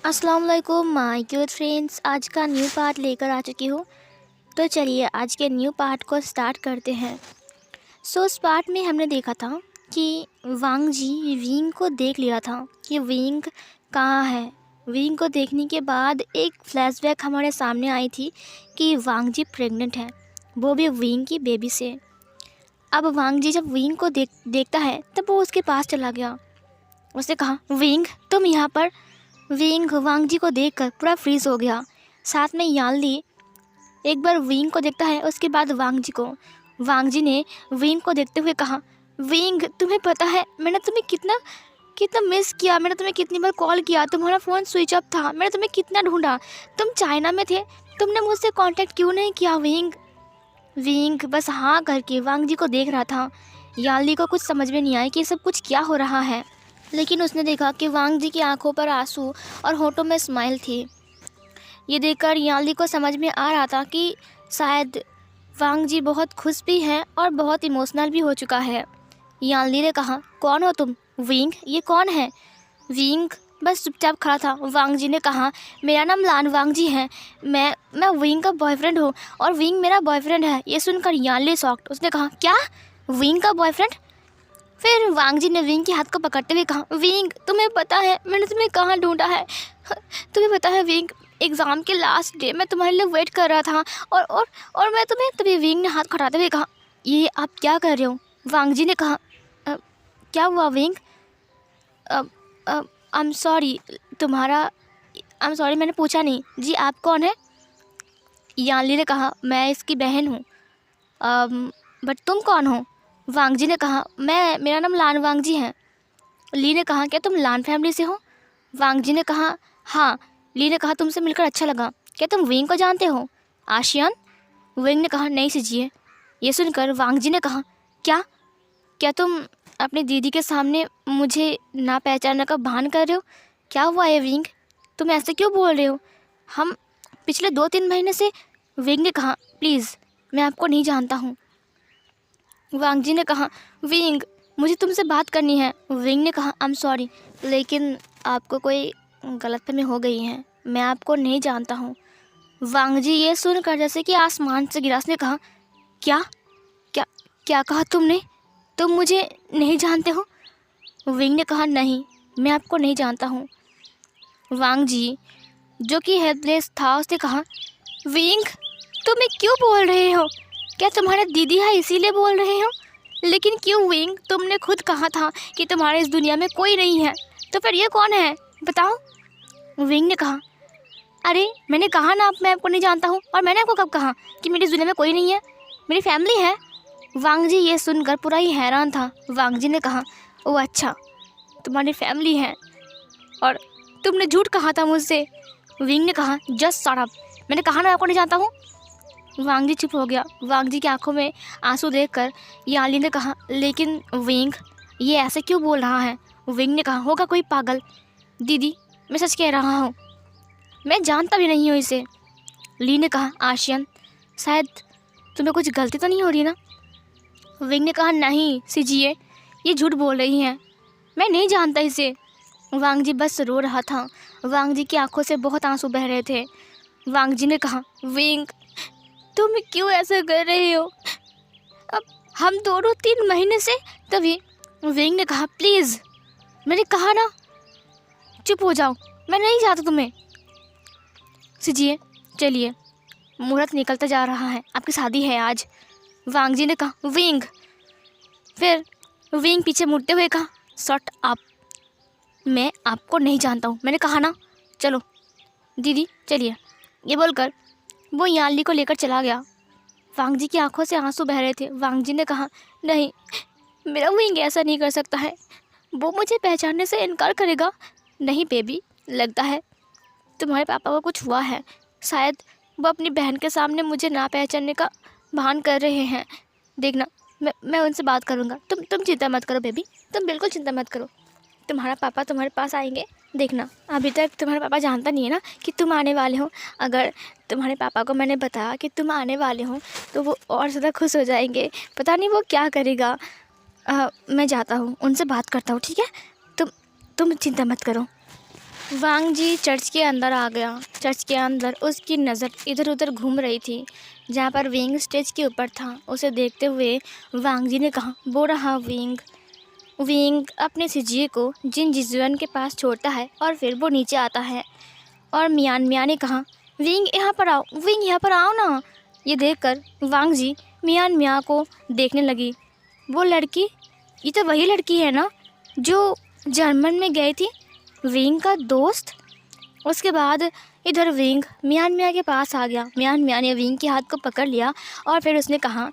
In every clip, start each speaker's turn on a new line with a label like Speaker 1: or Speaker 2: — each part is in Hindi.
Speaker 1: अस्सलाम वालेकुम माय क्यूट फ्रेंड्स। आज का न्यू पार्ट लेकर आ चुकी हूँ। तो चलिए आज के न्यू पार्ट को स्टार्ट करते हैं। उस पार्ट में हमने देखा था कि वांग जी विंग को देख लिया था कि विंग कहाँ है। विंग को देखने के बाद एक फ्लैशबैक हमारे सामने आई थी कि वांग जी प्रेग्नेंट है, वो भी विंग की बेबी से। अब वांग जी जब विंग को देखता है तब वो उसके पास चला गया। उसने कहा, विंग तुम यहाँ पर। विंग वांग जी को देखकर पूरा फ्रीज हो गया। साथ में यानली एक बार विंग को देखता है, उसके बाद वांग जी को। वांग जी ने विंग को देखते हुए कहा, विंग तुम्हें पता है मैंने तुम्हें कितना कितना मिस किया, मैंने तुम्हें कितनी बार कॉल किया, तुम्हारा फ़ोन स्विच ऑफ था, मैंने तुम्हें कितना ढूंढा, तुम चाइना में थे, तुमने मुझसे कांटेक्ट क्यों नहीं किया विंग। विंग बस हाँ करके वांग जी को देख रहा था। यानली को कुछ समझ में नहीं आया कि सब कुछ क्या हो रहा है, लेकिन उसने देखा कि वांग जी की आंखों पर आंसू और होठों में स्माइल थी। ये देखकर यानली को समझ में आ रहा था कि शायद वांग जी बहुत खुश भी हैं और बहुत इमोशनल भी हो चुका है। यानली ने कहा, कौन हो तुम विंग, ये कौन है। विंग बस चुपचाप खड़ा था। वांग जी ने कहा, मेरा नाम लान वांग जी है, मैं विंग का बॉयफ्रेंड हूँ और विंग मेरा बॉयफ्रेंड है। ये सुनकर यानली शॉक्ड। उसने कहा, क्या विंग का बॉयफ्रेंड। फिर वांग जी ने विंग के हाथ को पकड़ते हुए कहा, विंग तुम्हें पता है मैंने तुम्हें कहाँ ढूंढा है। तुम्हें पता है विंग, एग्ज़ाम के लास्ट डे मैं तुम्हारे लिए वेट कर रहा था और मैं तुम्हें। तभी विंग ने हाथ खटाते हुए कहा, ये आप क्या कर रहे हो। वांग जी ने कहा, क्या हुआ wing. I am sorry, I am sorry मैंने पूछा नहीं जी, आप कौन है। यानली ने कहा, मैं इसकी बहन हूँ। बट तुम कौन हो। वांग जी ने कहा, मेरा नाम लान वांग जी है। ली ने कहा, क्या तुम लान फैमिली से हो। वांग जी ने कहा, हाँ। ली ने कहा, तुमसे मिलकर अच्छा लगा, क्या तुम विंग को जानते हो। आशियान। विंग ने कहा, नहीं सीजिए। ये सुनकर वांग जी ने कहा, क्या क्या तुम अपनी दीदी के सामने मुझे ना पहचानने का भान कर रहे हो। क्या हुआ है विंग, तुम ऐसे क्यों बोल रहे हो, हम पिछले 2-3 महीने से। विंग ने कहा, प्लीज़ मैं आपको नहीं जानता हूँ। वांग जी ने कहा, विंग मुझे तुमसे बात करनी है। विंग ने कहा, आई एम सॉरी लेकिन आपको कोई गलतफहमी हो गई है, मैं आपको नहीं जानता हूँ। वांग जी ये सुनकर जैसे कि आसमान से गिरा। उसने कहा, क्या क्या क्या कहा तुमने, तुम मुझे नहीं जानते हो। विंग ने कहा, नहीं मैं आपको नहीं जानता हूँ। वांग जी जो कि हेल्पलेस था उसने कहा, विंग तुम ये क्यों बोल रहे हो, क्या तुम्हारे दीदी है इसीलिए बोल रहे हो। लेकिन क्यों विंग, तुमने खुद कहा था कि तुम्हारे इस दुनिया में कोई नहीं है, तो फिर ये कौन है बताओ। विंग ने कहा, अरे मैंने कहा ना मैं आपको नहीं जानता हूँ, और मैंने आपको कब कहा कि मेरी इस दुनिया में कोई नहीं है, मेरी फैमिली है। वांग जी ये सुनकर पूरा ही हैरान था। वांग जी ने कहा, ओह अच्छा तुम्हारी फैमिली है और तुमने झूठ कहा था मुझसे। विंग ने कहा, जस्ट शट अप, मैंने कहा ना आपको नहीं जानता हूँ। वांग जी चुप हो गया। वांग जी की आंखों में आंसू देखकर यानली ने कहा, लेकिन विंग ये ऐसे क्यों बोल रहा है। विंग ने कहा, होगा कोई पागल। दीदी मैं सच कह रहा हूँ, मैं जानता भी नहीं हूँ इसे। ली ने कहा, आशियन शायद तुम्हें कुछ गलती तो नहीं हो रही ना। विंग ने कहा, नहीं सीजिए ये झूठ बोल रही हैं, मैं नहीं जानता इसे। वांग जी बस रो रहा था। वांग जी की आंखों से बहुत आंसू बह रहे थे। वांग जी ने कहा, विंग तुम क्यों ऐसा कर रहे हो, अब हम दोनों 3 महीने से। तभी विंग ने कहा, प्लीज़ मैंने कहा ना चुप हो जाओ, मैं नहीं चाहता तुम्हें। सीजिए चलिए, मुहूर्त निकलता जा रहा है, आपकी शादी है आज। वांग जी ने कहा, विंग। फिर विंग पीछे मुड़ते हुए कहा, शट अप, मैं आपको नहीं जानता हूँ, मैंने कहा ना, चलो दीदी चलिए। ये बोलकर वो यानली को लेकर चला गया। वांग जी की आंखों से आंसू बह रहे थे। वांग जी ने कहा, नहीं मेरा विंग ऐसा नहीं कर सकता है, वो मुझे पहचानने से इनकार करेगा। नहीं बेबी, लगता है तुम्हारे पापा को कुछ हुआ है, शायद वो अपनी बहन के सामने मुझे ना पहचानने का भान कर रहे हैं। देखना मैं उनसे बात करूँगा, तुम चिंता मत करो बेबी, तुम बिल्कुल चिंता मत करो, तुम्हारा पापा तुम्हारे पास आएंगे। देखना अभी तक तुम्हारे पापा जानता नहीं है ना कि तुम आने वाले हो, अगर तुम्हारे पापा को मैंने बताया कि तुम आने वाले हो तो वो और ज़्यादा खुश हो जाएंगे, पता नहीं वो क्या करेगा। मैं जाता हूँ, उनसे बात करता हूँ, ठीक है, तुम चिंता मत करो। वांग जी चर्च के अंदर आ गया। चर्च के अंदर उसकी नज़र इधर उधर घूम रही थी। जहाँ पर विंग स्टेज के ऊपर था, उसे देखते हुए वांग जी ने कहा, वो रहा विंग। विंग अपने सिजिए को जिन जिजुअन के पास छोड़ता है और फिर वो नीचे आता है। और मियान मियाँ ने कहा, विंग यहाँ पर आओ, विंग यहाँ पर आओ ना। ये देखकर वांग जी मियान मियाँ को देखने लगी। वो लड़की, ये तो वही लड़की है ना जो जर्मन में गई थी, विंग का दोस्त। उसके बाद इधर विंग मियान मियाँ के पास आ गया। मियान मियाँ ने विंग के हाथ को पकड़ लिया और फिर उसने कहा,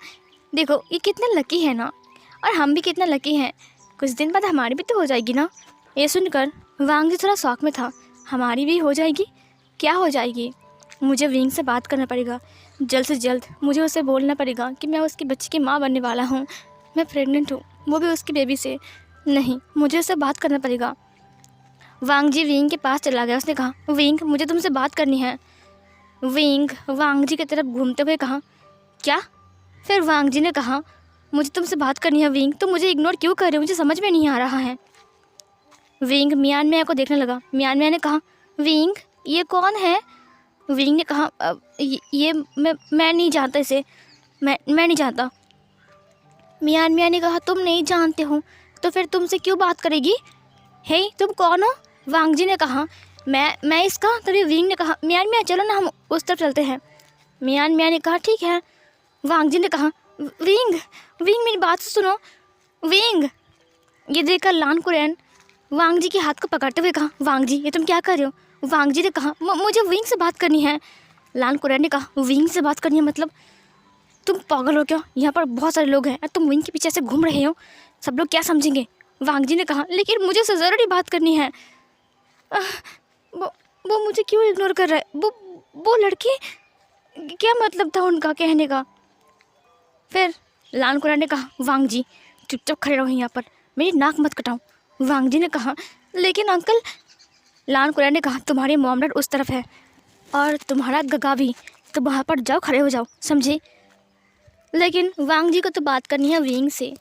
Speaker 1: देखो ये कितने लकी है ना, और हम भी कितना लकी हैं, कुछ दिन बाद हमारी भी तो हो जाएगी ना। ये सुनकर वांग जी थोड़ा शौक में था, हमारी भी हो जाएगी? क्या हो जाएगी? मुझे विंग से बात करना पड़ेगा, जल्द से जल्द मुझे उसे बोलना पड़ेगा कि मैं उसके बच्चे की माँ बनने वाला हूँ, मैं प्रेग्नेंट हूँ, वो भी उसकी बेबी से। नहीं, मुझे उससे बात करना पड़ेगा। वांग जी विंग के पास चला गया। उसने कहा, विंग मुझे तुमसे बात करनी है। विंग वांग जी की तरफ घूमते हुए कहा, क्या? फिर वांग जी ने कहा, मुझे तुमसे बात करनी है विंग, तुम मुझे इग्नोर क्यों कर रहे हो, मुझे समझ में नहीं आ रहा है। विंग मियान मियाँ को देखने लगा। मियान मियाँ ने कहा, विंग ये कौन है? विंग ने कहा, ये मैं नहीं जानता इसे, मैं नहीं जानता। मियान मियाँ ने कहा, तुम नहीं जानते हो तो फिर तुमसे क्यों बात करेगी? हे, तुम कौन हो? वांग जी ने कहा, मैं इसका। तभी विंग ने कहा, मियान मियाँ चलो ना, हम उस तरफ चलते हैं। मियान मियाँ ने कहा, ठीक है। वांग जी ने कहा, विंग विंग मेरी बात सुनो विंग। ये देखकर लान कुरैन वांग जी के हाथ को पकड़ते हुए कहा, वांग जी ये तुम क्या कर रहे हो? वांग जी ने कहा, मुझे विंग से बात करनी है। लान कुरैन ने कहा, विंग से बात करनी है मतलब तुम पागल हो क्या? यहाँ पर बहुत सारे लोग हैं और तुम विंग के पीछे से घूम रहे हो, सब लोग क्या समझेंगे? वांग जी ने कहा, लेकिन मुझे उससे ज़रूरी बात करनी है। वो मुझे क्यों इग्नोर कर रहा है? वो लड़की, क्या मतलब था उनका कहने का? फिर लान कुरैन ने कहा, वांग जी चुपचाप खड़े रहो यहाँ पर, मेरी नाक मत कटाओ। वांग जी ने कहा, लेकिन अंकल। लान कुरैन ने कहा, तुम्हारी मॉम डैड उस तरफ है और तुम्हारा गगा भी, तो वहाँ पर जाओ, खड़े हो जाओ, समझे? लेकिन वांग जी को तो बात करनी है विंग से।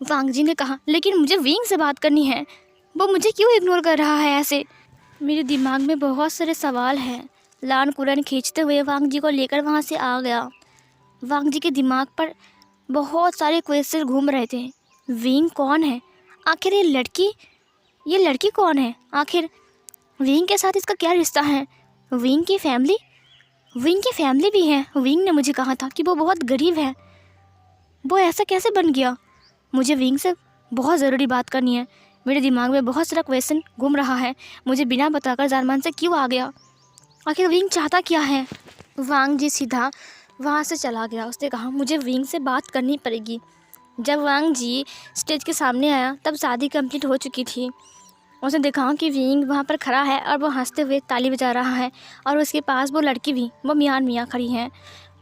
Speaker 1: वांग जी ने कहा, लेकिन मुझे विंग से बात करनी है, वो मुझे क्यों इग्नोर कर रहा है ऐसे? मेरे दिमाग में बहुत सारे सवाल हैं। लान कुरैन खींचते हुए वांग जी को लेकर वहाँ से आ गया। वांग जी के दिमाग पर बहुत सारे क्वेश्चन घूम रहे थे। विंग कौन है? आखिर ये लड़की कौन है? आखिर विंग के साथ इसका क्या रिश्ता है? विंग की फैमिली भी है। विंग ने मुझे कहा था कि वो बहुत गरीब है, वो ऐसा कैसे बन गया? मुझे विंग से बहुत ज़रूरी बात करनी है। मेरे दिमाग में बहुत सारा क्वेश्चन घूम रहा है, मुझे बिना बताकर जार्मान से क्यों आ गया? आखिर विंग चाहता क्या है? वांग जी सीधा वहाँ से चला गया। उसने कहा, मुझे विंग से बात करनी पड़ेगी। जब वांग जी स्टेज के सामने आया तब शादी कंप्लीट हो चुकी थी। उसने देखा कि विंग वहाँ पर खड़ा है और वो हंसते हुए ताली बजा रहा है और उसके पास वो लड़की भी, वो मियान मियाँ खड़ी हैं।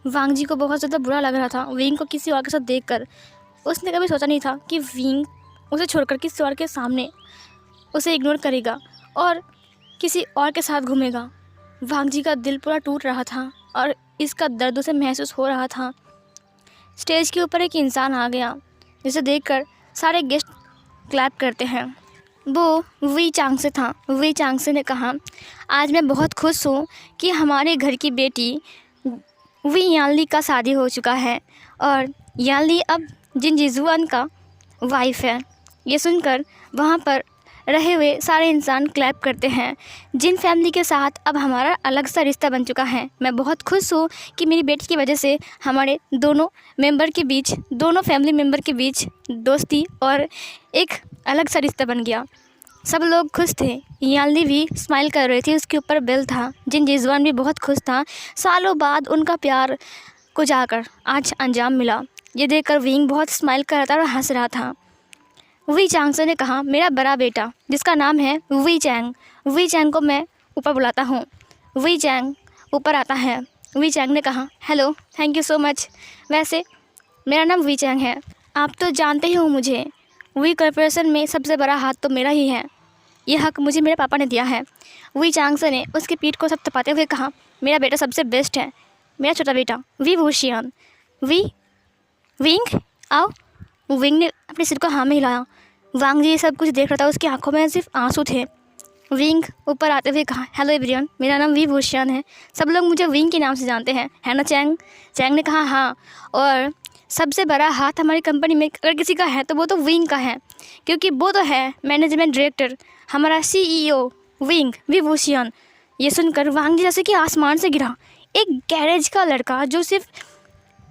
Speaker 1: वांग जी को बहुत ज़्यादा बुरा लग रहा था विंग को किसी और के साथ देखकर। उसने कभी सोचा नहीं था कि विंग उसे छोड़कर किसी और के सामने उसे इग्नोर करेगा और किसी और के साथ घूमेगा। वांग जी का दिल पूरा टूट रहा था और इसका दर्द उसे महसूस हो रहा था। स्टेज के ऊपर एक इंसान आ गया जिसे देखकर सारे गेस्ट क्लैप करते हैं। वो वी चांग से था। वी चांग से ने कहा, आज मैं बहुत खुश हूँ कि हमारे घर की बेटी वी यानली का शादी हो चुका है और यानली अब जिन जिजुआन का वाइफ है। ये सुनकर वहाँ पर रहे हुए सारे इंसान क्लैप करते हैं। जिन फैमिली के साथ अब हमारा अलग सा रिश्ता बन चुका है, मैं बहुत खुश हूँ कि मेरी बेटी की वजह से हमारे दोनों फैमिली मेम्बर के बीच दोस्ती और एक अलग सा रिश्ता बन गया। सब लोग खुश थे। यानली भी स्माइल कर रही थी, उसके ऊपर बेल था। जिन जिजुआन भी बहुत खुश था। सालों बाद उनका प्यार को जाकर आज अंजाम मिला। ये देखकर विंग बहुत स्माइल कर रहा था और हंस रहा था। वी चांग से ने कहा, मेरा बड़ा बेटा जिसका नाम है वी चैंग को मैं ऊपर बुलाता हूँ। वी चैंग ऊपर आता है। वी चैंग ने कहा, hello, thank you so much. वैसे मेरा नाम वी चैंग है, आप तो जानते ही हो मुझे। वी कॉर्पोरेशन में सबसे बड़ा हाथ तो मेरा ही है, ये हक मुझे मेरे पापा ने दिया है। वी चांग से ने उसकी पीठ को थपथपाते हुए कहा, मेरा बेटा सबसे बेस्ट है, मेरा छोटा बेटा वी वूशियान। विंग आओ। विंग ने अपने सिर को हाँ में हिलाया। वांग जी ये सब कुछ देख रहा था, उसकी आंखों में सिर्फ आंसू थे। विंग ऊपर आते हुए कहा, हेलो एवरीवन, मेरा नाम वी भूषण है, सब लोग मुझे विंग के नाम से जानते हैं, है ना चैंग? चैंग ने कहा हाँ, और सबसे बड़ा हाथ हमारी कंपनी में अगर किसी का है तो वो तो विंग का है, क्योंकि वो तो है मैनेजमेंट डायरेक्टर, हमारा CEO विंग विभूषण। ये सुनकर वांग जी जैसे कि आसमान से गिरा। एक गैरेज का लड़का जो सिर्फ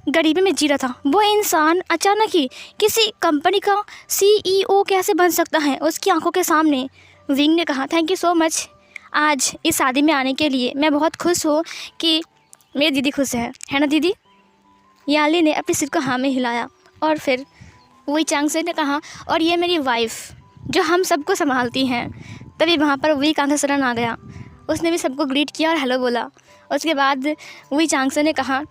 Speaker 1: गरीबी में जी रहा था, वो इंसान अचानक ही किसी कंपनी का CEO कैसे बन सकता है उसकी आंखों के सामने। विंग ने कहा, थैंक यू सो मच आज इस शादी में आने के लिए, मैं बहुत खुश हूँ कि मेरी दीदी खुश है ना दीदी? याली ने अपने सिर को हाँ में हिलाया और फिर वही चांग से ने कहा, और ये मेरी वाइफ जो हम सबको संभालती हैं। तभी वहाँ पर वही कांग सरन आ गया, उसने भी सबको ग्रीट किया और हेलो बोला। उसके बाद वही चांग से ने कहा,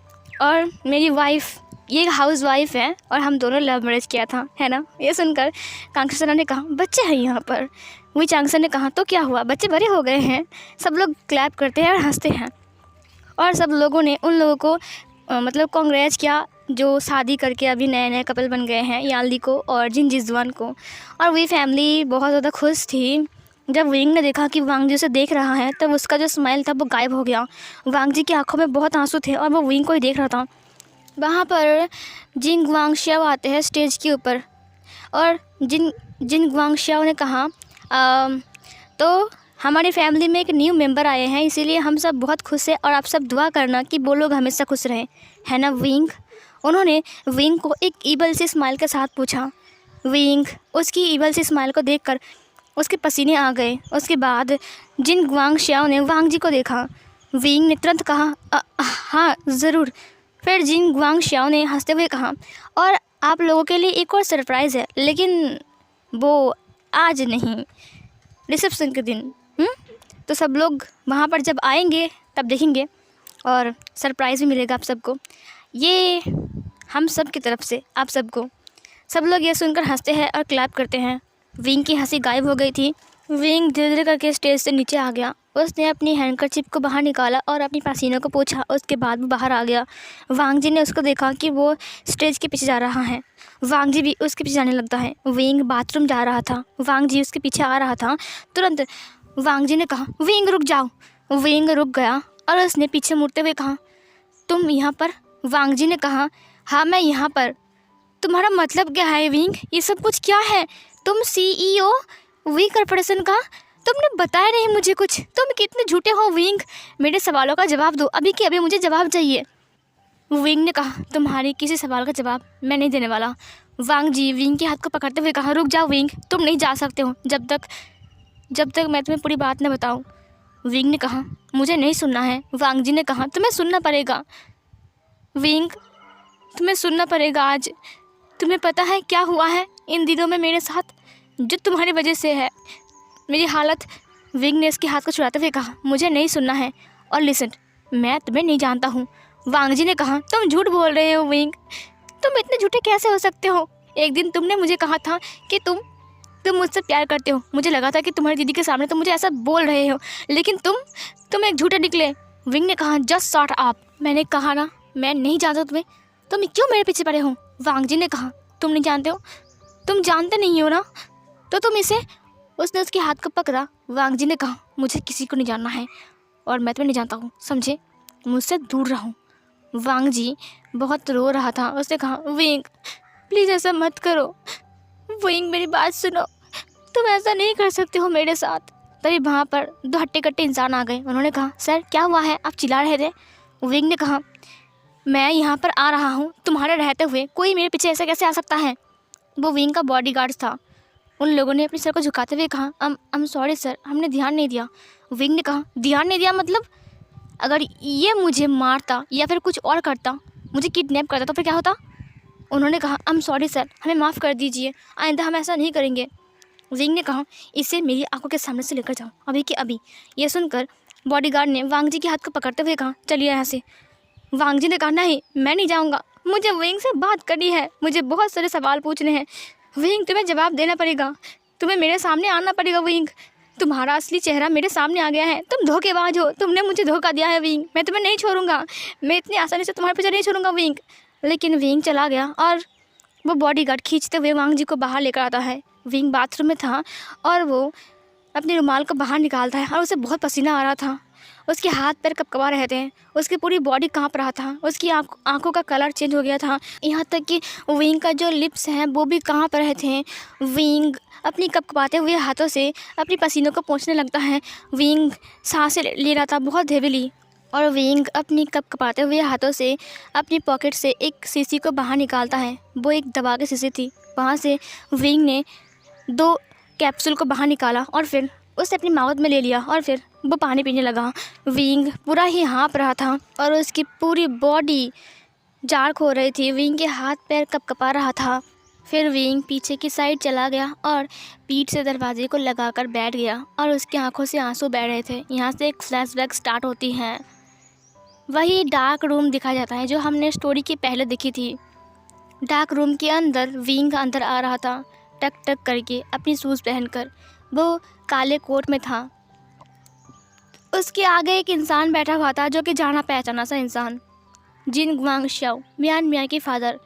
Speaker 1: और मेरी वाइफ ये हाउस वाइफ है और हम दोनों लव मैरिज किया था, है ना? ये सुनकर कांग सरन ने कहा, बच्चे हैं यहाँ पर। वही चांग से ने कहा, तो क्या हुआ, बच्चे बड़े हो गए हैं। सब लोग क्लैप करते हैं और हंसते हैं, और सब लोगों ने उन लोगों को मतलब कांग्रेच किया जो शादी करके अभी नए नए कपल बन गए हैं, याली को और जिन जिजवान को। और वही फैमिली बहुत ज़्यादा खुश थी। जब विंग ने देखा कि वांग जी उसे देख रहा है तब उसका जो स्माइल था वो गायब हो गया। वांग जी की आंखों में बहुत आंसू थे और वो विंग को ही देख रहा था। वहाँ पर जिन गुआंगशियाओ आते हैं स्टेज के ऊपर, और जिन गुआंगशियाओ ने कहा, तो हमारी फैमिली में एक न्यू मेंबर आए हैं, इसीलिए हम सब बहुत खुश हैं और आप सब दुआ करना कि वो लोग हमेशा खुश रहें, है ना विंग? उन्होंने विंग को एक ईबल सी स्माइल के साथ पूछा। विंग उसकी ईबल सी स्माइल को देखकर उसके पसीने आ गए। उसके बाद जिन गुआंगशियाओ ने वांग जी को देखा। विंग ने तुरंत कहा, हाँ ज़रूर। फिर जिन गुआंगशियाओ ने हंसते हुए कहा, और आप लोगों के लिए एक और सरप्राइज़ है, लेकिन वो आज नहीं, रिसेप्शन के दिन। तो सब लोग वहाँ पर जब आएंगे तब देखेंगे और सरप्राइज़ भी मिलेगा आप सबको, ये हम सब की तरफ से आप सबको। सब लोग ये सुनकर हंसते हैं और क्लैप करते हैं। विंग की हंसी गायब हो गई थी। विंग धीरे धीरे करके स्टेज से नीचे आ गया। उसने अपनी हैंडकरचिप को बाहर निकाला और अपनी पसीनों को पोंछा। उसके बाद वो बाहर आ गया। वांग जी ने उसको देखा कि वो स्टेज के पीछे जा रहा है। वांग जी भी उसके पीछे जाने लगता है। विंग बाथरूम जा रहा था, वांग जी उसके पीछे आ रहा था। तुरंत वांग जी ने कहा, विंग रुक जाओ। विंग रुक गया और उसने पीछे मुड़ते हुए कहा, तुम यहाँ पर? वांग जी ने कहा, हाँ मैं यहाँ पर। तुम्हारा मतलब क्या है विंग? ये सब कुछ क्या है? तुम CEO वी कॉर्पोरेशन का? तुमने बताया नहीं मुझे कुछ। तुम कितने झूठे हो विंग। मेरे सवालों का जवाब दो, अभी के अभी मुझे जवाब चाहिए। विंग ने कहा, तुम्हारे किसी सवाल का जवाब मैं नहीं देने वाला। वांग जी विंग के हाथ को पकड़ते हुए कहा, रुक जाओ विंग, तुम नहीं जा सकते हो जब तक मैं तुम्हें पूरी बात न बताऊं। विंग ने कहा, मुझे नहीं सुनना है। वांग जी ने कहा, तुम्हें सुनना पड़ेगा विंग, तुम्हें सुनना पड़ेगा। आज तुम्हें पता है क्या हुआ है इन दिनों में मेरे साथ, जो तुम्हारी वजह से है मेरी हालत। विंग ने इसके हाथ को छुड़ाते हुए कहा, मुझे नहीं सुनना है, और लिसन, मैं तुम्हें नहीं जानता हूँ। वांग जी ने कहा, तुम झूठ बोल रहे हो विंग, तुम इतने झूठे कैसे हो सकते हो? एक दिन तुमने मुझे कहा था कि तुम मुझसे प्यार करते हो। मुझे लगा था कि तुम्हारी दीदी के सामने तुम मुझे ऐसा बोल रहे हो, लेकिन तुम एक झूठे निकले। विंग ने कहा, जस्ट शट अप। मैंने कहा ना मैं नहीं जानता तुम्हें, तुम क्यों मेरे पीछे पड़े हो? वांग जी ने कहा, तुम नहीं जानते हो? तुम जानते नहीं हो ना, तो तुम इसे। उसने उसके हाथ को पकड़ा। वांग जी ने कहा, मुझे किसी को नहीं जानना है और मैं तुम्हें नहीं जानता हूँ, समझे? मुझसे दूर रहो। वांग जी बहुत रो रहा था। उसने कहा, विंग प्लीज़ ऐसा मत करो। विंग मेरी बात सुनो, तुम ऐसा नहीं कर सकते हो मेरे साथ। तभी वहाँ पर दो हट्टे कट्टे इंसान आ गए। उन्होंने कहा, सर क्या हुआ है, आप चिल्ला रहे थे? विंग ने कहा, मैं यहाँ पर आ रहा हूँ तुम्हारे रहते हुए, कोई मेरे पीछे ऐसा कैसे आ सकता है? वो विंग का बॉडीगार्ड था। उन लोगों ने अपने सर को झुकाते हुए कहा, I'm सॉरी सर, हमने ध्यान नहीं दिया। विंग ने कहा, ध्यान नहीं दिया मतलब? अगर ये मुझे मारता या फिर कुछ और करता, मुझे किडनैप करता, तो फिर क्या होता? उन्होंने कहा, I'm सॉरी सर, हमें माफ़ कर दीजिए, आइंदा हम ऐसा नहीं करेंगे। विंग ने कहा, इसे मेरी आंखों के सामने से लेकर जाओ अभी के अभी। ये सुनकर बॉडीगार्ड ने वांग जी के हाथ को पकड़ते हुए कहा, चलिए यहाँ से। वांग जी ने कहा, नहीं मैं नहीं जाऊँगा, मुझे विंग से बात करनी है, मुझे बहुत सारे सवाल पूछने हैं। विंग तुम्हें जवाब देना पड़ेगा, तुम्हें मेरे सामने आना पड़ेगा विंग, तुम्हारा असली चेहरा मेरे सामने आ गया है, तुम धोखेबाज हो, तुमने मुझे धोखा दिया है विंग, मैं तुम्हें नहीं छोड़ूंगा, मैं इतनी आसानी से तुम्हारे पीछे नहीं छोड़ूंगा विंग। लेकिन विंग चला गया और वो बॉडीगार्ड खींचते हुए वांग जी को बाहर लेकर आता है। विंग बाथरूम में था और वो अपने रुमाल को बाहर निकालता है और उसे बहुत पसीना आ रहा था। उसके हाथ पैर कँपकपा रहे थे, उसकी पूरी बॉडी काँप रहा था, उसकी आँखों का कलर चेंज हो गया था, यहाँ तक कि विंग का जो लिप्स हैं वो भी काँप रहे थे। विंग अपनी कँपकपाते हुए हाथों से अपनी पसीनों को पोंछने लगता है। विंग सांसें ले रहा था बहुत हेविली, और विंग अपनी कँपकपाते हुए हाथों से अपनी पॉकेट से एक शीशी को बाहर निकालता है। वो एक दवा की शीशी थी। वहाँ से विंग ने 2 कैप्सूल को बाहर निकाला और फिर उसे अपनी माउथ में ले लिया और फिर वो पानी पीने लगा। विंग पूरा ही हाँप रहा था और उसकी पूरी बॉडी जार्क हो रही थी। विंग के हाथ पैर कँपकपा रहा था। फिर विंग पीछे की साइड चला गया और पीठ से दरवाजे को लगाकर बैठ गया और उसकी आंखों से आंसू बह रहे थे। यहाँ से एक फ्लैशबैक स्टार्ट होती है। वही डार्क रूम दिखाया जाता है जो हमने स्टोरी के पहले देखी थी। डार्क रूम के अंदर विंग अंदर आ रहा था टक टक करके अपनी शूज़ पहनकर। वो काले कोट में था। उसके आगे एक इंसान बैठा हुआ था जो कि जाना पहचाना सा इंसान, जिन ग्वांगशाओ, मियान मियाँ के फादर।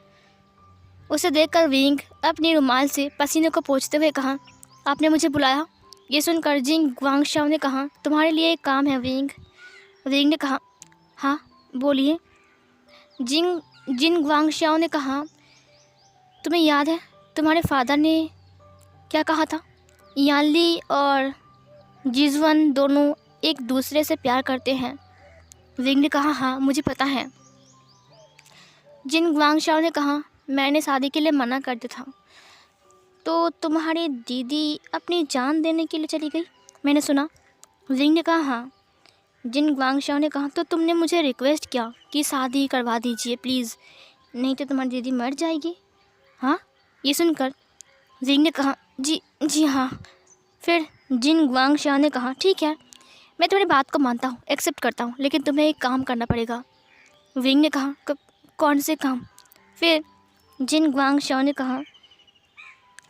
Speaker 1: उसे देखकर विंग अपनी रुमाल से पसीने को पोंछते हुए कहा, आपने मुझे बुलाया? ये सुनकर जिन ग्वांगशाओ ने कहा, तुम्हारे लिए एक काम है विंग। विंग ने कहा, हाँ बोलिए। जिन ग्वांगशाओ ने कहा, तुम्हें याद है तुम्हारे फादर ने क्या कहा था? यानली और जिजवन दोनों एक दूसरे से प्यार करते हैं। विंग ने कहा, हाँ मुझे पता है। जिन ग्वांगशाओ ने कहा, मैंने शादी के लिए मना कर दिया था। तो तुम्हारी दीदी अपनी जान देने के लिए चली गई, मैंने सुना। विंग ने कहा, हाँ। जिन ग्वांगशाओ ने कहा, तो तुमने मुझे रिक्वेस्ट किया कि शादी करवा दीजिए प्लीज़, नहीं तो तुम्हारी दीदी मर जाएगी। हाँ, ये सुनकर विंग ने कहा, जी हाँ। फिर जिन ग्वांगशाओ ने कहा, ठीक है मैं तुम्हारी बात को मानता हूँ, एक्सेप्ट करता हूँ, लेकिन तुम्हें एक काम करना पड़ेगा। विंग ने कहा, कौन से काम? फिर जिन ग्वांगशाओ ने कहा,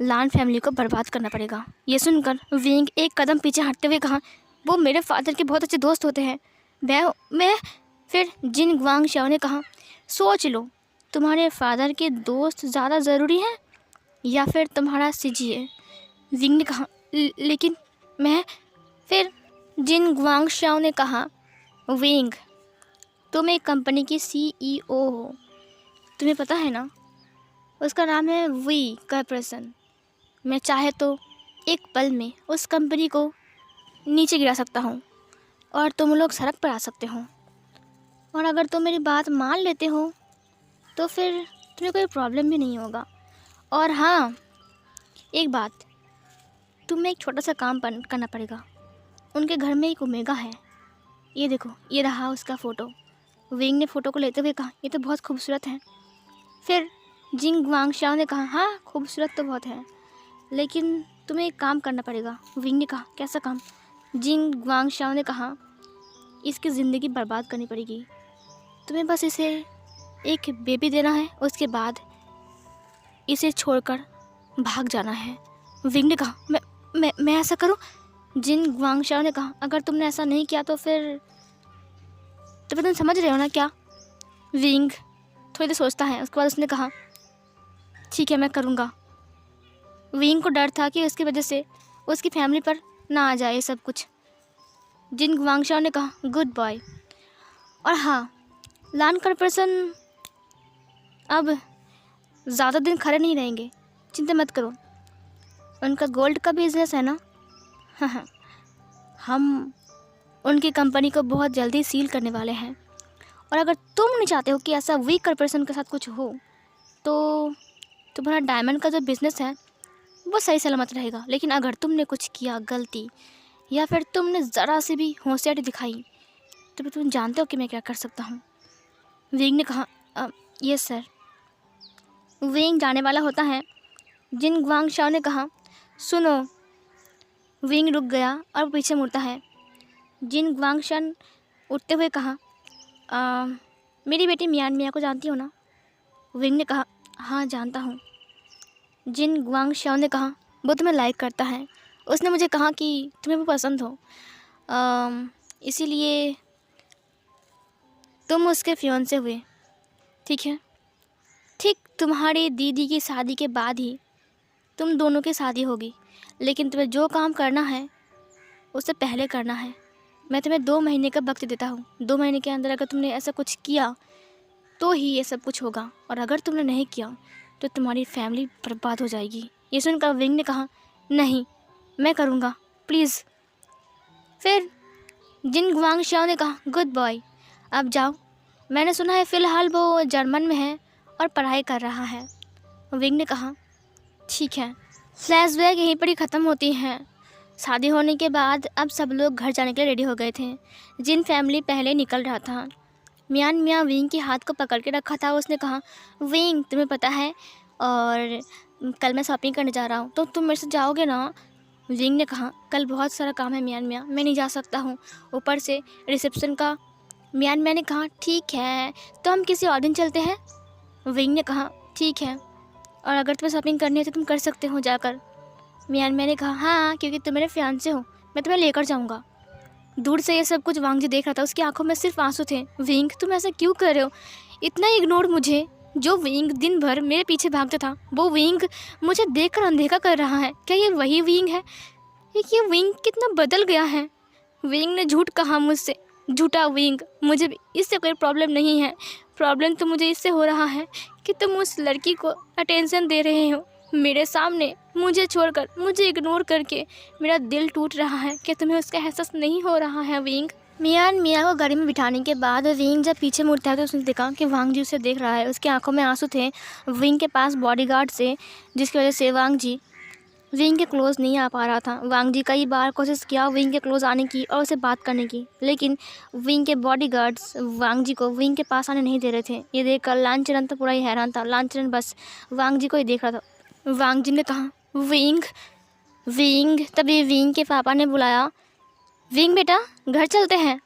Speaker 1: लान फैमिली को बर्बाद करना पड़ेगा। ये सुनकर विंग एक कदम पीछे हटते हुए कहा, वो मेरे फादर के बहुत अच्छे दोस्त होते हैं, मैं फिर जिन ग्वांगशाओ ने कहा, सोच लो तुम्हारे फादर के दोस्त ज़्यादा ज़रूरी हैं या फिर तुम्हारा सीजीए। विंग ने कहा, लेकिन मैं। फिर जिन ग्वांगशाओ ने कहा, विंग तुम एक कंपनी की CEO हो, तुम्हें पता है ना, उसका नाम है वी कॉर्पोरेशन। मैं चाहे तो एक पल में उस कंपनी को नीचे गिरा सकता हूँ और तुम लोग सड़क पर आ सकते हो, और अगर तुम मेरी बात मान लेते हो तो फिर तुम्हें कोई प्रॉब्लम भी नहीं होगा। और हाँ, एक बात, तुम्हें एक छोटा सा काम करना पड़ेगा। उनके घर में एक ओमेगा है, ये देखो, ये रहा उसका फ़ोटो। विंग ने फ़ोटो को लेते हुए कहा, ये तो बहुत खूबसूरत है। फिर जिन ग्वांगशाओ ने कहा, हाँ खूबसूरत तो बहुत है, लेकिन तुम्हें एक काम करना पड़ेगा। विंग ने कहा, कैसा काम? जिन ग्वांगशाओ ने कहा, इसकी ज़िंदगी बर्बाद करनी पड़ेगी। तुम्हें बस इसे एक बेबी देना है, उसके बाद इसे छोड़कर भाग जाना है। विंग ने कहा, मैं ऐसा करूं? जिन ग्वांगशाओ ने कहा, अगर तुमने ऐसा नहीं किया तो फिर तुम समझ रहे हो ना क्या? विंग थोड़ी देर सोचता है, उसके बाद उसने कहा, ठीक है मैं करूँगा। विंग को डर था कि उसकी वजह से उसकी फैमिली पर ना आ जाए सब कुछ। जिन ग्वांगशाओ ने कहा, गुड बॉय। और हाँ, लान कॉर्पोरेशन अब ज़्यादा दिन खड़े नहीं रहेंगे, चिंता मत करो। उनका गोल्ड का बिजनेस है ना, हाँ, हम उनकी कंपनी को बहुत जल्दी सील करने वाले हैं। और अगर तुम नहीं चाहते हो कि ऐसा वी कॉर्पोरेशन के साथ कुछ हो, तो तुम्हारा डायमंड का जो बिज़नेस है वो सही सलामत रहेगा। लेकिन अगर तुमने कुछ किया गलती, या फिर तुमने ज़रा सी भी होशियारी दिखाई, तो तुम जानते हो कि मैं क्या कर सकता हूँ। विंग ने कहा, यस सर। विंग जाने वाला होता है। जिन ग्वांगशाओ ने कहा, सुनो। विंग रुक गया और पीछे मुड़ता है। जिन ग्वांगशाओ उठते हुए कहा, मेरी बेटी मियान मियाँ को जानती हो ना? विंग ने कहा, हाँ जानता हूँ। जिन ग्वांगशाओ ने कहा, वो तुम्हें लाइक करता है, उसने मुझे कहा कि तुम्हें वो पसंद हो, इसीलिए तुम उसके फियांसे हुए, ठीक है? ठीक तुम्हारी दीदी की शादी के बाद ही तुम दोनों की शादी होगी, लेकिन तुम्हें जो काम करना है उससे पहले करना है। मैं तुम्हें 2 महीने का वक्त देता हूँ। 2 महीने के अंदर अगर तुमने ऐसा कुछ किया तो ही ये सब कुछ होगा, और अगर तुमने नहीं किया तो तुम्हारी फैमिली बर्बाद हो जाएगी। ये सुनकर विंग ने कहा, नहीं मैं करूँगा, प्लीज़। फिर जिन गुआंग शाओ ने कहा, गुड बॉय, अब जाओ। मैंने सुना है फ़िलहाल वो जर्मन में है और पढ़ाई कर रहा है। विंग ने कहा, ठीक है। फ्लैशबैक यहीं पर ही ख़त्म होती हैं। शादी होने के बाद अब सब लोग घर जाने के लिए रेडी हो गए थे। जिन फैमिली पहले निकल रहा था, मियान मियाँ विंग के हाथ को पकड़ के रखा था। उसने कहा, विंग तुम्हें पता है और कल मैं शॉपिंग करने जा रहा हूँ, तो तुम मेरे से जाओगे ना? विंग ने कहा, कल बहुत सारा काम है मियान मियाँ, मैं नहीं जा सकता हूँ, ऊपर से रिसेप्शन का। मियान मियाँ ने कहा, ठीक है तो हम किसी और दिन चलते हैं। विंग ने कहा, ठीक है, और अगर तुम्हें शॉपिंग करनी है तो तुम कर सकते हो जाकर। मियान मियाँ ने कहा, हाँ क्योंकि तुम मेरे फियांसे हो, मैं तुम्हें लेकर जाऊँगा। दूर से ये सब कुछ वांग जी देख रहा था, उसकी आंखों में सिर्फ आंसू थे। विंग तुम ऐसा क्यों कर रहे हो? इतना इग्नोर मुझे। जो विंग दिन भर मेरे पीछे भागता था, वो विंग मुझे देखकर अनदेखा कर रहा है। क्या ये वही विंग है? ये विंग कितना बदल गया है। विंग ने झूठ कहा मुझसे, झूठा विंग। मुझे इससे कोई प्रॉब्लम नहीं है, प्रॉब्लम तो मुझे इससे हो रहा है कि तुम उस लड़की को अटेंशन दे रहे हो मेरे सामने, मुझे छोड़कर, मुझे इग्नोर करके। मेरा दिल टूट रहा है कि तुम्हें उसका एहसास नहीं हो रहा है विंग। मियान मियाँ को गाड़ी में बिठाने के बाद विंग जब पीछे मुड़ता है तो उसने देखा कि वांग जी उसे देख रहा है। उसकी आंखों में आंसू थे। विंग के पास बॉडीगार्ड से, जिसकी वजह से वांग जी विंग के क्लोज़ नहीं आ पा रहा था। वांग जी कई बार कोशिश किया विंग के क्लोज़ आने की और उसे बात करने की, लेकिन विंग के बॉडीगार्ड्स वांग जी को विंग के पास आने नहीं दे रहे थे। ये देखकर लांचरन तो पूरा ही हैरान था। लांचरन बस वांग जी को ही देख रहा था। वांग जी ने कहा, विंग विंग। तभी विंग के पापा ने बुलाया, विंग बेटा घर चलते हैं।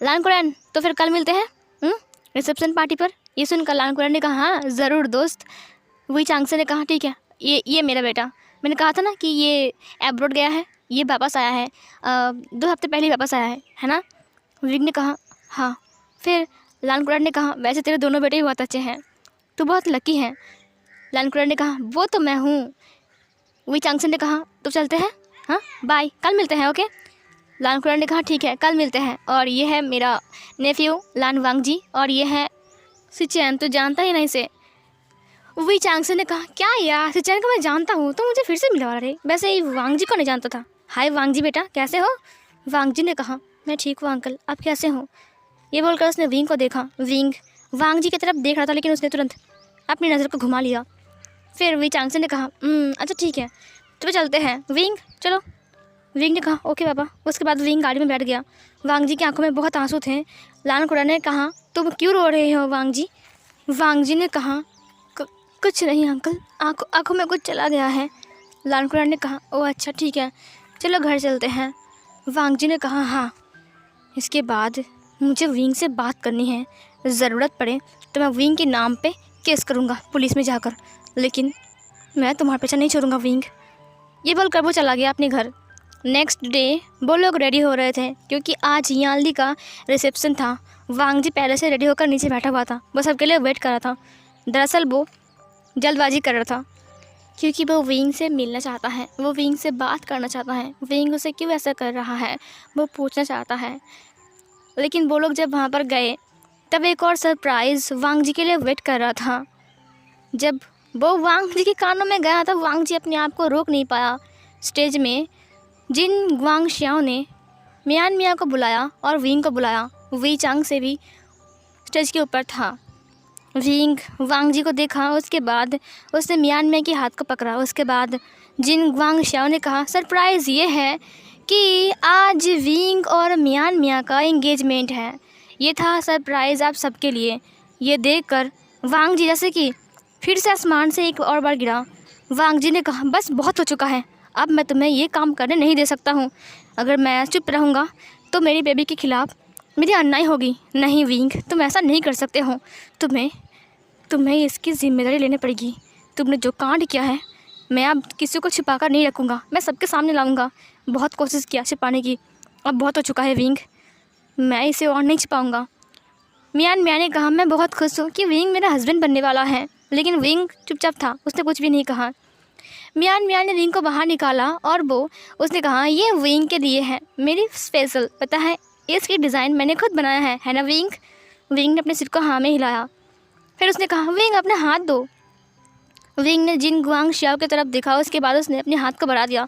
Speaker 1: लान कुरैन, तो फिर कल मिलते हैं रिसेप्शन पार्टी पर। ये सुनकर लान कुरैन ने कहा, हाँ ज़रूर दोस्त। वही चांगसे ने कहा, ठीक है, ये मेरा बेटा, मैंने कहा था ना कि ये एब्रोड गया है, ये वापस आया है, 2 हफ्ते पहले वापस आया है ना? विंग ने कहा, हाँ। फिर लान कुरैन ने कहा, वैसे तेरे दोनों बेटे भी बहुत अच्छे हैं, तू बहुत लकी है। लान कुरैन ने कहा, वो तो मैं हूँ। वही चांगसे ने कहा, तो चलते हैं, हाँ बाय, कल मिलते हैं, ओके। लान कुरैन ने कहा, ठीक है कल मिलते हैं। और ये है मेरा नेफ्यू लान वांग जी, और ये है सिचैन, तो जानता ही नहीं से। वही चांगसे ने कहा, क्या यार, सिचैन को मैं जानता हूँ, तो मुझे फिर से मिलवा रहे, वैसे ही वांग जी को नहीं जानता था। हाय वांग जी बेटा, कैसे हो? वांग जी ने कहा, मैं ठीक हूँ अंकल, आप कैसे हो? ये बोलकर उसने विंग को देखा। विंग वांग जी की तरफ देख रहा था, लेकिन उसने तुरंत अपनी नज़र को घुमा लिया। फिर वही चांगसे ने कहा, अच्छा ठीक है, तो चलते हैं विंग, चलो। विंग ने कहा, ओके पापा। उसके बाद विंग गाड़ी में बैठ गया। वांग जी की आंखों में बहुत आंसू थे। लान कुरैन ने कहा, तुम क्यों रो रहे हो वांग जी? वांग जी ने कहा, कुछ नहीं अंकल, आंखों में कुछ चला गया है। लान कुरैन ने कहा, ओह अच्छा ठीक है, चलो घर चलते हैं। वांग जी ने कहा, हाँ, इसके बाद मुझे विंग से बात करनी है, ज़रूरत पड़े तो मैं विंग के नाम पे केस करूँगा पुलिस में जाकर, लेकिन मैं तुम्हारा पीछा नहीं छोड़ूंगा विंग। ये बोलकर वो चला गया अपने घर। नेक्स्ट डे वो लोग रेडी हो रहे थे क्योंकि आज यानली का रिसेप्शन था। वांग जी पहले से रेडी होकर नीचे बैठा हुआ था, वो सबके लिए वेट कर रहा था। दरअसल वो जल्दबाजी कर रहा था क्योंकि वो विंग से मिलना चाहता है, वो विंग से बात करना चाहता है। विंग उसे क्यों ऐसा कर रहा है वो पूछना चाहता है। लेकिन वो लोग जब वहाँ पर गए तब एक और सरप्राइज़ वांग जी के लिए वेट कर रहा था। जब वो वांग जी के कानों में गया तब वांग जी अपने आप को रोक नहीं पाया। स्टेज में जिन गुआंग शाओ ने मियान मियाँ को बुलाया और विंग को बुलाया। वी चांग से भी स्टेज के ऊपर था। विंग वांग जी को देखा, उसके बाद उसने मियान मियाँ के हाथ को पकड़ा। उसके बाद जिन गुआंग शाओ ने कहा, सरप्राइज़ ये है कि आज विंग और मियान मियाँ का एंगेजमेंट है। ये था सरप्राइज़ आप सबके लिए। ये देखकर वांग जी जैसे कि फिर से आसमान से एक और बार गिरा। वांग जी ने कहा, बस बहुत हो चुका है, अब मैं तुम्हें ये काम करने नहीं दे सकता हूँ। अगर मैं चुप रहूँगा तो मेरी बेबी के खिलाफ़ मेरी अन्याय होगी। नहीं विंग, तुम ऐसा नहीं कर सकते हो, तुम्हें इसकी जिम्मेदारी लेनी पड़ेगी। तुमने जो कांड किया है, मैं अब किसी को छिपा कर नहीं रखूँगा, मैं सबके सामने लाऊँगा। बहुत कोशिश किया छिपाने की, अब बहुत हो चुका है विंग, मैं इसे और नहीं छिपाऊँगा। मियान मियाँ ने कहा, मैं बहुत खुश हूँ कि विंग मेरा हस्बैंड बनने वाला है। लेकिन विंग चुपचाप था, उसने कुछ भी नहीं कहा। मियान मियान ने रिंग को बाहर निकाला और उसने कहा ये विंग के लिए है, मेरी स्पेशल, पता है इसकी डिज़ाइन मैंने खुद बनाया है ना विंग। विंग ने अपने सिर को हाँ में हिलाया। फिर उसने कहा विंग अपना हाथ दो। विंग ने जिन गुआंग शियाओ की तरफ देखा, उसके बाद उसने अपने हाथ को बढ़ा दिया।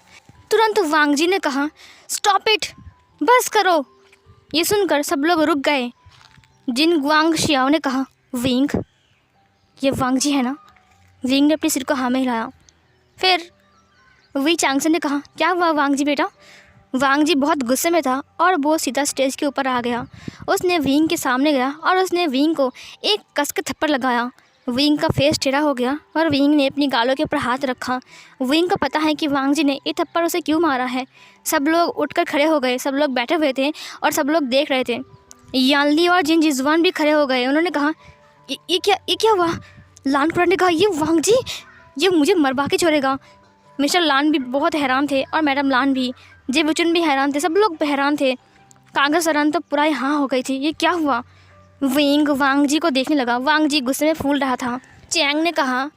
Speaker 1: तुरंत वांग जी ने कहा स्टॉप इट, बस करो। ये सुनकर सब लोग रुक गए। जिन गुआंग शियाओ ने कहा विंग, ये वांग जी है ना। विंग ने अपने सिर को हाँ में हिलाया। फिर वी चांगसन ने कहा क्या हुआ वांग जी बेटा। वांग जी बहुत गुस्से में था और वो सीधा स्टेज के ऊपर आ गया। उसने विंग के सामने गया और उसने विंग को एक कस के थप्पड़ लगाया। विंग का फेस टेढ़ा हो गया और विंग ने अपनी गालों के ऊपर हाथ रखा। विंग को पता है कि वांग जी ने ये थप्पड़ उसे क्यों मारा है। सब लोग उठकर खड़े हो गए। सब लोग बैठे हुए थे और सब लोग देख रहे थे। यानली और जिन जिजवान भी खड़े हो गए। उन्होंने कहा ये क्या हुआ। लान पुरान ने कहा ये वांग जी, ये मुझे मरवा के छोड़ेगा। मिस्टर लान भी बहुत हैरान थे और मैडम लान भी, जे बुचुन भी हैरान थे। सब लोग हैरान थे। कांगा सरन तो पूरा यहाँ हो गई थी, ये क्या हुआ। विंग वांग जी को देखने लगा। वांग जी गुस्से में फूल रहा था। चैंग ने कहा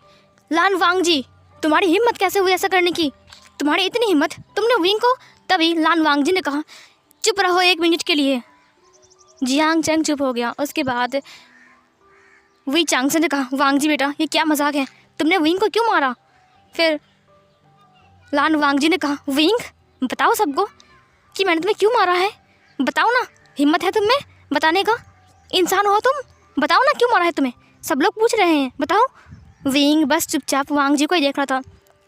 Speaker 1: लान वांग जी, तुम्हारी हिम्मत कैसे हुई ऐसा करने की, तुम्हारी इतनी हिम्मत, तुमने विंग को। तभी लान वांग जी ने कहा चुप रहो 1 मिनट के लिए। जियांग चैंग चुप हो गया। उसके बाद वी चांगसन ने कहा वांग जी बेटा ये क्या मजाक है, तुमने विंग को क्यों मारा। फिर लान वांग जी ने कहा विंग, बताओ सबको कि मैंने तुम्हें क्यों मारा है, बताओ ना, हिम्मत है तुम्हें बताने का, इंसान हो तुम, बताओ ना क्यों मारा है तुम्हें, सब लोग पूछ रहे हैं, बताओ। विंग बस चुपचाप वांग जी को ही देख रहा था।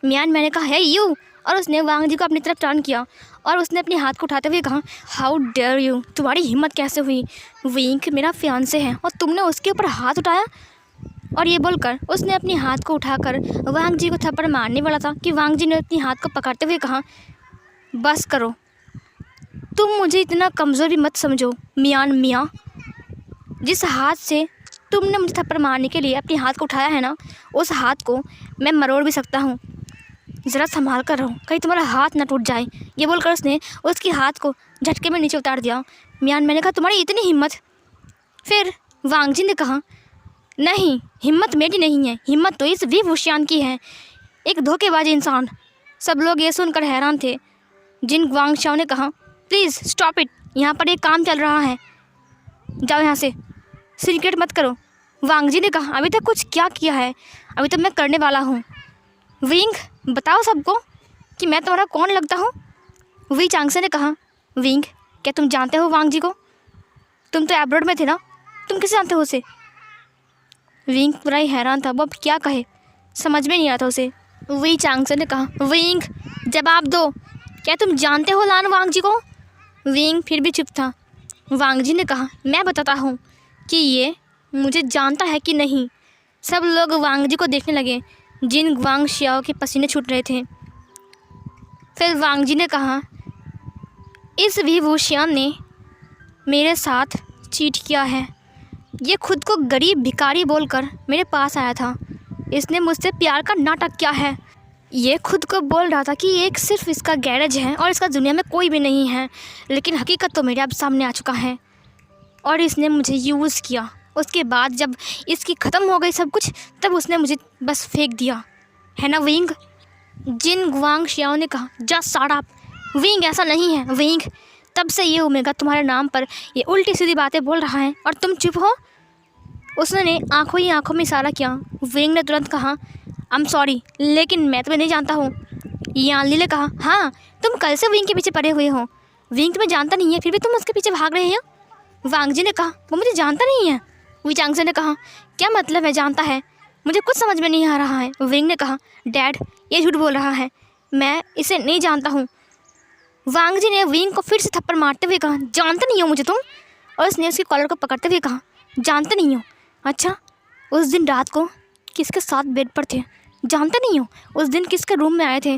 Speaker 1: मैंने कहा है यू, और उसने वांग जी को अपनी तरफ टर्न किया और उसने अपने हाथ को उठाते हुए कहा हाउ डेयर यू, तुम्हारी हिम्मत कैसे हुई, विंग मेरा फियांसे है और तुमने उसके ऊपर हाथ उठाया। और ये बोलकर उसने अपने हाथ को उठाकर वांग जी को थप्पड़ मारने वाला था कि वांग जी ने अपने हाथ को पकड़ते हुए कहा बस करो, तुम मुझे इतना कमज़ोर भी मत समझो मियाँ। जिस हाथ से तुमने मुझे थप्पड़ मारने के लिए अपने हाथ को उठाया है ना, उस हाथ को मैं मरोड़ भी सकता हूँ, ज़रा संभाल कर रहो कहीं तुम्हारा हाथ ना टूट जाए। ये बोलकर उसने उसके हाथ को झटके में नीचे उतार दिया। मैंने कहा तुम्हारी इतनी हिम्मत। फिर वांग जी ने कहा नहीं, हिम्मत मेरी नहीं है, हिम्मत तो इस वी वुशियान की है, एक धोखेबाज इंसान। सब लोग ये सुनकर हैरान थे। जिन गुआंग शियाओ ने कहा प्लीज़ स्टॉप इट, यहाँ पर एक काम चल रहा है, जाओ यहाँ से, सीक्रेट मत करो। वांग जी ने कहा अभी तक कुछ क्या किया है, अभी तक मैं करने वाला हूँ। विंग बताओ सबको कि मैं तुम्हारा कौन लगता हूँ। वी चांगसे ने कहा विंग क्या तुम जानते हो वांग जी को, तुम तो एब्रोड में थे ना, तुम कैसे जानते हो उसे। विंग पूरा ही हैरान था, वो अब क्या कहे, समझ में नहीं आता उसे। वी चांगसे ने कहा विंग जवाब दो, क्या तुम जानते हो लान वांग जी को। विंग फिर भी चुप था। वांग जी ने कहा मैं बताता हूँ कि ये मुझे जानता है कि नहीं। सब लोग वांग जी को देखने लगे। जिन गुआंग शियाओ के पसीने छूट रहे थे। फिर वांग जी ने कहा इस वी वुशियान ने मेरे साथ चीट किया है, ये खुद को गरीब भिखारी बोलकर मेरे पास आया था, इसने मुझसे प्यार का नाटक किया है। ये खुद को बोल रहा था कि एक सिर्फ इसका गैरेज है और इसका दुनिया में कोई भी नहीं है, लेकिन हकीकत तो मेरे अब सामने आ चुका है और इसने मुझे यूज़ किया। उसके बाद जब इसकी ख़त्म हो गई सब कुछ, तब उसने मुझे बस फेंक दिया, है ना विंग। जिन गुआंग शियाओ ने कहा जस्ट शट अप विंग, ऐसा नहीं है विंग, तब से ये ओमेगा तुम्हारे नाम पर ये उल्टी सीधी बातें बोल रहा है और तुम चुप हो। उसने आंखों ही आंखों में इशारा किया। विंग ने तुरंत कहा आई एम सॉरी, लेकिन मैं तुम्हें नहीं जानता हूँ। यानली ने कहा हाँ, तुम कल से विंग के पीछे पड़े हुए हो, विंग तुम्हें जानता नहीं है फिर भी तुम उसके पीछे भाग रहे हो। वांग जी ने कहा वो मुझे जानता नहीं है। वी चांगसे ने कहा क्या मतलब है जानता है, मुझे कुछ समझ में नहीं आ रहा है। विंग ने कहा डैड ये झूठ बोल रहा है, मैं इसे नहीं जानता हूँ। वांग जी ने विंग को फिर से थप्पड़ मारते हुए कहा जानते नहीं हो मुझे तुम, और उसने उसकी कॉलर को पकड़ते हुए कहा जानते नहीं हो, अच्छा उस दिन रात को किसके साथ बेड पर थे, जानते नहीं हो उस दिन किसके रूम में आए थे,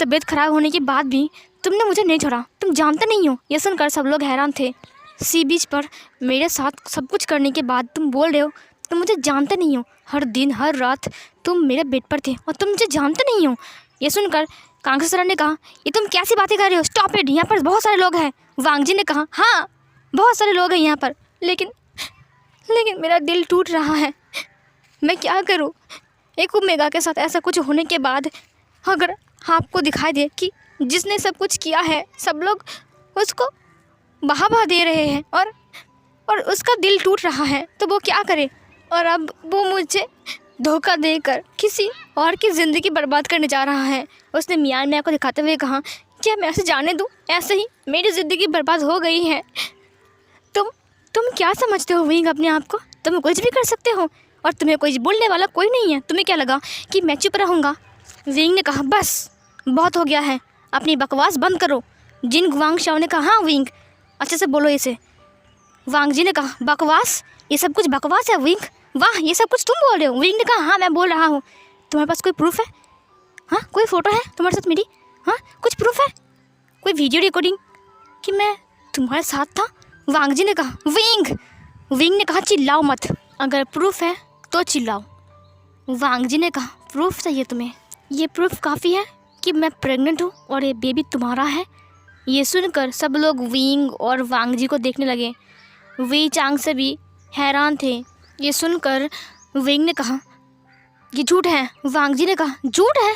Speaker 1: तबीयत खराब होने के बाद भी तुमने मुझे नहीं छोड़ा, तुम जानते नहीं हो। ये सुनकर सब लोग हैरान थे। सी बीच पर मेरे साथ सब कुछ करने के बाद तुम बोल रहे हो तुम मुझे जानते नहीं हो, हर दिन हर रात तुम मेरे बेड पर थे और तुम मुझे जानते नहीं हो। ये सुनकर कांग्रेस सर ने कहा ये तुम कैसी बातें कर रहे हो, स्टॉप इट, यहाँ पर बहुत सारे लोग हैं। वांग जी ने कहा हाँ बहुत सारे लोग हैं यहाँ पर, लेकिन मेरा दिल टूट रहा है, मैं क्या करूँ। एक ओमेगा के साथ ऐसा कुछ होने के बाद अगर आपको दिखाई दे कि जिसने सब कुछ किया है सब लोग उसको बहा दे रहे हैं और उसका दिल टूट रहा है, तो वो क्या करे? और अब वो मुझे धोखा देकर किसी और की ज़िंदगी बर्बाद करने जा रहा है। उसने मियाँ मियाँ को दिखाते हुए कहा, क्या मैं ऐसे जाने दूँ? ऐसे ही मेरी ज़िंदगी बर्बाद हो गई है। तुम क्या समझते हो विंग अपने आप को? तुम कुछ भी कर सकते हो और तुम्हें कोई बोलने वाला कोई नहीं है। तुम्हें क्या लगा कि मैं चुप रहूँगा? विंग ने कहा, बस बहुत हो गया है, अपनी बकवास बंद करो। जिन गुआंगशाओ ने कहा, हाँ विंग अच्छे से बोलो इसे। वांग जी ने कहा, बकवास? ये सब कुछ बकवास है विंग? वाह, ये सब कुछ तुम बोल रहे हो? विंग ने कहा, हाँ मैं बोल रहा हूँ। तुम्हारे पास कोई प्रूफ है? हाँ, कोई फ़ोटो है तुम्हारे साथ मेरी? हाँ, कुछ प्रूफ है? कोई वीडियो रिकॉर्डिंग कि मैं तुम्हारे साथ था? वांग जी ने कहा, विंग ने कहा, चिल्लाओ मत, अगर प्रूफ है तो चिल्लाओ। वांग जी ने कहा, प्रूफ चाहिए तुम्हें? ये प्रूफ काफ़ी है कि मैं प्रेग्नेंट हूँ और ये बेबी तुम्हारा है। ये सुनकर सब लोग विंग और वांग जी को देखने लगे। वी चांग से भी हैरान थे। ये सुनकर विंग ने कहा, ये झूठ है। वांग जी ने कहा, झूठ है?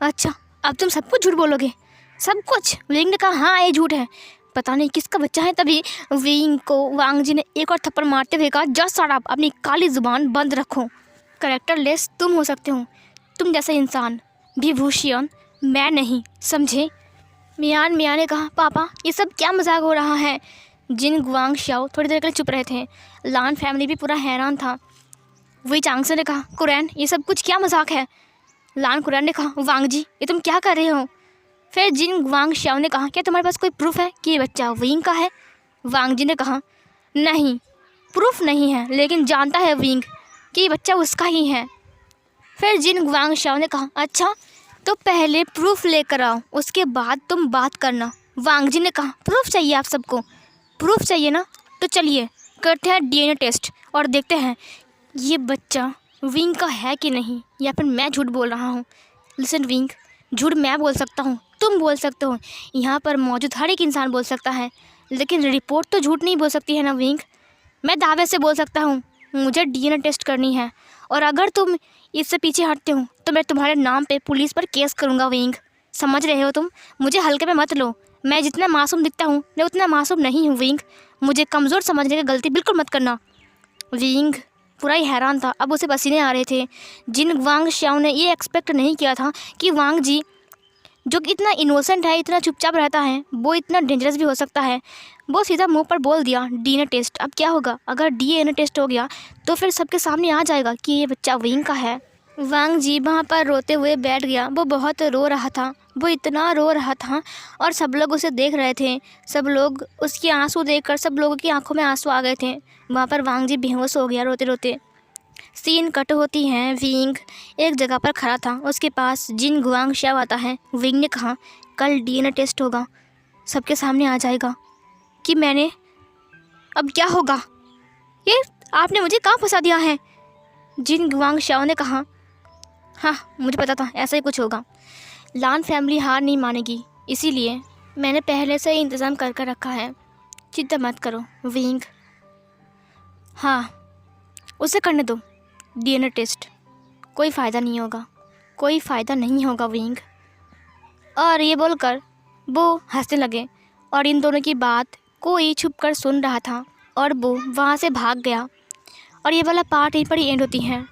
Speaker 1: अच्छा, अब तुम सब कुछ झूठ बोलोगे? सब कुछ? विंग ने कहा, हाँ ये झूठ है। पता नहीं किसका बच्चा है। तभी विंग को वांग जी ने एक और थप्पड़ मारते हुए कहा, जस्ट शट अप, अपनी काली ज़ुबान बंद रखो। कैरेक्टरलेस तुम हो सकते हो, तुम जैसा इंसान, विभूषण मैं नहीं, समझे? मियाँ ने कहा, पापा ये सब क्या मजाक हो रहा है? जिन गुआंगशाओ थोड़ी देर के लिए चुप रहे थे। लान फैमिली भी पूरा हैरान था। वही चांगसे ने कहा, कुरैन ये सब कुछ क्या मजाक है? लान कुरैन ने कहा, वांग जी ये तुम क्या कर रहे हो? फिर जिन गुआंगशाओ ने कहा, क्या तुम्हारे पास कोई प्रूफ है कि ये बच्चा विंग का है? वांग जी ने कहा, नहीं प्रूफ नहीं है, लेकिन जानता है विंग कि ये बच्चा उसका ही है। फिर जिन गुआंगशाओ ने कहा, अच्छा तो पहले प्रूफ लेकर आओ, उसके बाद तुम बात करना। वांग जी ने कहा, प्रूफ चाहिए आप सबको? प्रूफ चाहिए ना, तो चलिए करते हैं डीएनए टेस्ट और देखते हैं ये बच्चा विंग का है कि नहीं, या फिर मैं झूठ बोल रहा हूँ। लिसन विंग, झूठ मैं बोल सकता हूँ, तुम बोल सकते हो, यहाँ पर मौजूद हर एक इंसान बोल सकता है, लेकिन रिपोर्ट तो झूठ नहीं बोल सकती है ना विंग? मैं दावे से बोल सकता हूँ, मुझे डीएनए टेस्ट करनी है, और अगर तुम इससे पीछे हटते हो तो मैं तुम्हारे नाम पे पुलिस पर केस करूँगा विंग। समझ रहे हो तुम? मुझे हल्के में मत लो। मैं जितना मासूम दिखता हूँ मैं उतना मासूम नहीं हूँ विंग। मुझे कमज़ोर समझने की गलती बिल्कुल मत करना। विंग पूरा ही हैरान था, अब उसे पसीने आ रहे थे। जिन गुआंगशाओ ने ये एक्सपेक्ट नहीं किया था कि वांग जी जो कि इतना इनोसेंट है, इतना चुपचाप रहता है, वो इतना डेंजरस भी हो सकता है। वो सीधा मुंह पर बोल दिया, डीएनए टेस्ट। अब क्या होगा? अगर डीएनए टेस्ट हो गया तो फिर सबके सामने आ जाएगा कि ये बच्चा विंग का है। वांग जी वहाँ पर रोते हुए बैठ गया। वो बहुत रो रहा था, वो इतना रो रहा था, और सब लोग उसे देख रहे थे। सब लोग उसके आंसू देखकर सब लोगों की आंखों में आंसू आ गए थे। वहाँ पर वांग जी बेहोश हो गया रोते रोते। सीन कट होती है। विंग एक जगह पर खड़ा था, उसके पास जिन गुआंगशाओ आता है। विंग ने कहा, कल डीएनए टेस्ट होगा, सबके सामने आ जाएगा कि मैंने। अब क्या होगा? ये आपने मुझे कहाँ फंसा दिया है? जिन गुआंगशाओ ने कहा, हाँ मुझे पता था ऐसा ही कुछ होगा। लान फैमिली हार नहीं मानेगी, इसीलिए मैंने पहले से ही इंतज़ाम कर कर रखा है। चिंता मत करो विंग। हाँ उसे करने दो डीएनए टेस्ट, कोई फ़ायदा नहीं होगा, कोई फ़ायदा नहीं होगा विंग। और ये बोलकर वो हंसने लगे, और इन दोनों की बात कोई छुपकर सुन रहा था, और वो वहाँ से भाग गया। और ये वाला पार्ट यहीं पर ही एंड होती है।